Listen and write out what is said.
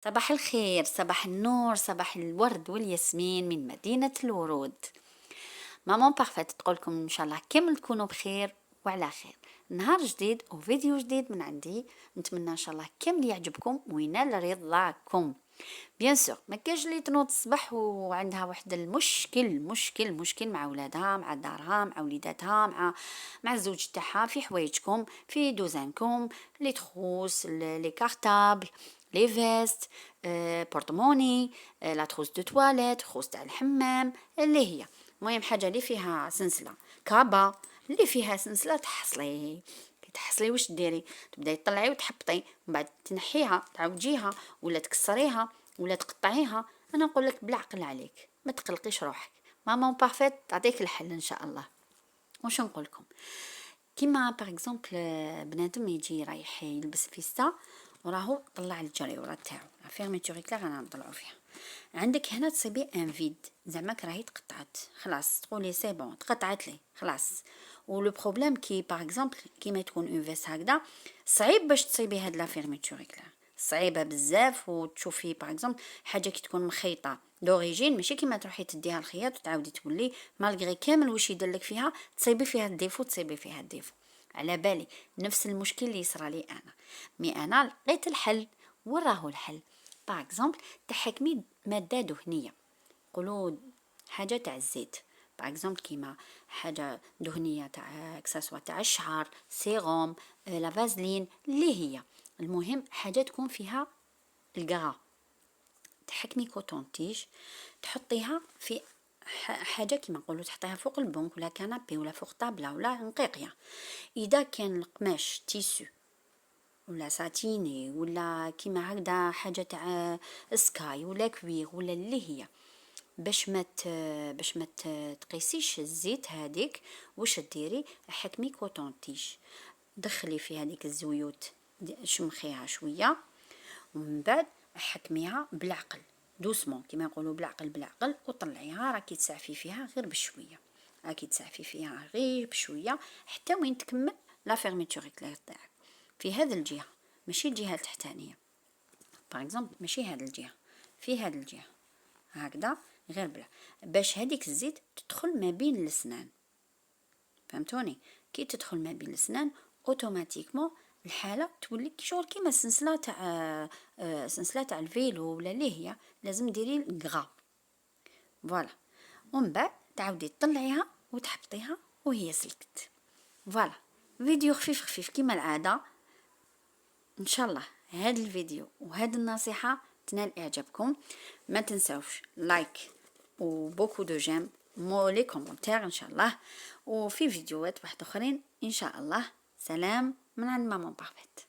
صباح الخير، صباح النور، صباح الورد والياسمين من مدينة الورود. ماما بارفيت تقولكم ان شاء الله كامل تكونوا بخير وعلى خير. نهار جديد وفيديو جديد من عندي، نتمنى ان شاء الله كامل يعجبكم وينال رضاكم. بيان سور ما كاينش اللي تنوض الصباح وعندها واحد المشكل مع ولادها، مع دارها، مع وليداتها، مع الزوج تاعها، في حوايجكم، في دوزانكم، لي تخوس، لي كارطابل، لي فيست، بورتموني، لا تخوس دو تواليت، خوس تاع الحمام، اللي هي المهم حاجه اللي فيها سنسله، كابا اللي فيها سنسله تحصلي. تحصلي واش ديري؟ تبداي تطلعي وتحبطي، من بعد تنحيها تعوجيها ولا تكسريها ولا تقطعيها. انا نقول لك بالعقل عليك، ما تقلقيش روحك، ماما بارفيت تعطيك الحل ان شاء الله. واش نقول لكم؟ كيما باغ اكزومبل بنادم يجي رايح يلبس فيستا وراهو طلع الجريوره تاعو، فيرميتوري كلا رانا نطلعوا فيها. عندك هنا تصيبي ان فيد، زعما راهي تقطعت خلاص، تقولي سي بون تقطعت لي خلاص. ولو بروبليم كي باغ اكزومبل كيما تكون اون فيس هكذا، صعيب باش تصيبي هاد لا فيرميتوري كلا، صعيبه بزاف. وتشوفي باغ اكزومبل حاجه كي تكون مخيطه دوريجين، ماشي كيما تروحي تديها الخياط وتعاودي تولي مالغري كامل واش يدلك فيها تصيبي فيها الديفو، تصيبي فيها الديفو. على بالي نفس المشكل اللي يصرى لي انا، مي انا لقيت الحل. وراهو الحل؟ باغ اكزومبل تحكمي ماده دهنيه، قولوا حاجه تاع الزيت، باغ اكزومبل كيما حاجه دهنيه تاع كساسوا تاع الشعر، سيروم، لا فازلين، اللي هي المهم حاجه تكون فيها الغرا. تحكمي كوتون تيج تحطيها في حاجه كيما نقولوا تحطيها فوق البنك ولا كنابي ولا فوق طابله ولا نقيقيه. اذا كان القماش تيسو ولا ساتيني ولا كيما هكذا حاجه تاع سكاي ولا كوير ولا اللي هي، باش ما تقيسيش الزيت هذيك، واش ديري؟ حكمي كوتون تيج، دخلي في هذيك الزيوت، شمخيها شويه، ومن بعد حكميها بالعقل دوسمون كيما يقولوا بالعقل وطلعيها. راكي تسعفي فيها غير بشويه، راكي تسعفي فيها غير بشويه حتى وين تكمل لا فيرميتور كلير تاعك في هذه الجهه، ماشي الجهه التحتانيه. باغ اكزومبل ماشي هذه الجهه، في هذه الجهه هكذا، غير بلا باش هذيك الزيت تدخل ما بين الاسنان. فهمتوني؟ كي تدخل ما بين الاسنان اوتوماتيكمون الحاله تولي شغل كيما السلسله تاع سلسله تاع الفيلو ولا اللي هي لازم ديري الغرا. فوالا، ومن بعد تعاودي تطلعيها وتحطيها وهي سلكت. فوالا، فيديو خفيف كيما العاده. ان شاء الله هذا الفيديو وهذه النصيحه تنال اعجابكم. ما تنسوش لايك وبوكو دو جيم مولي كومنتير ان شاء الله، وفي فيديوهات واحد اخرين ان شاء الله. سلام من عند ماما بارفيت.